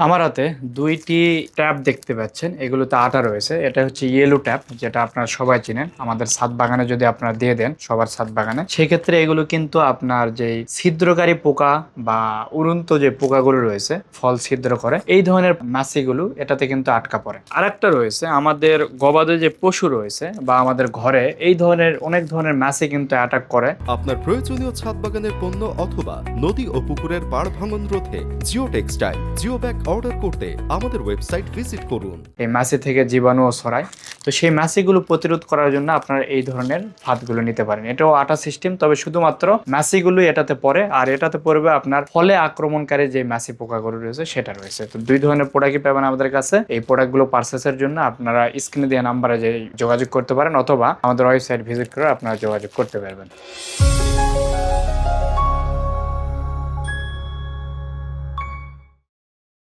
আমার হাতে দুইটি ট্যাপ দেখতে পাচ্ছেন, এগুলোতে আটা রয়েছে। এটা হচ্ছে ইয়েলো ট্যাপ, যেটা আপনারা সবাই চিনেন। আমাদের ছাদ বাগানে যদি আপনারা দিয়ে দেন, সবার ছাদ বাগানে, সেক্ষেত্রে এগুলো কিন্তু আপনার যে ছিদ্রকারী পোকা বা উড়ন্ত যে পোকাগুলো রয়েছে ফল ছিদ্র করে, এই ধরনের মাছিগুলো এটাতে কিন্তু আটকা পড়ে। আরেকটা রয়েছে আমাদের গবাদি যে পশু রয়েছে বা আমাদের ঘরে, এই ধরনের অনেক ধরনের মাছি কিন্তু অ্যাটাক করে। আপনার প্রয়োজনীয় ছাদ বাগানের পণ্য অথবা নদী ও পুকুরের পাড় ভাঙন রোধে geo textile geo bag order করতে আমাদের ওয়েবসাইট ভিজিট করুন। এই মাছি থেকে জীবাণুও ছড়ায়। তো সেই মাছিগুলো প্রতিরোধ করার জন্য আপনারা এই ধরনের ফাঁদগুলো নিতে পারেন। এটাও আটা সিস্টেম, তবে শুধুমাত্র মাছিগুলো এটাতে পড়ে, আর এটাতে পড়বে আপনার ফলে আক্রমণকারী যে মাছি পোকাগুলো রয়েছে সেটা রয়েছে। তো দুই ধরনের প্রোডাক্টই পাবেন আমাদের কাছে। এই প্রোডাক্টগুলো পারচেসের জন্য আপনারা স্ক্রিনে দেওয়া নাম্বারে যে যোগাযোগ করতে পারেন, অথবা আমাদের ওয়েবসাইট ভিজিট করে আপনারা যোগাযোগ করতে পারবেন।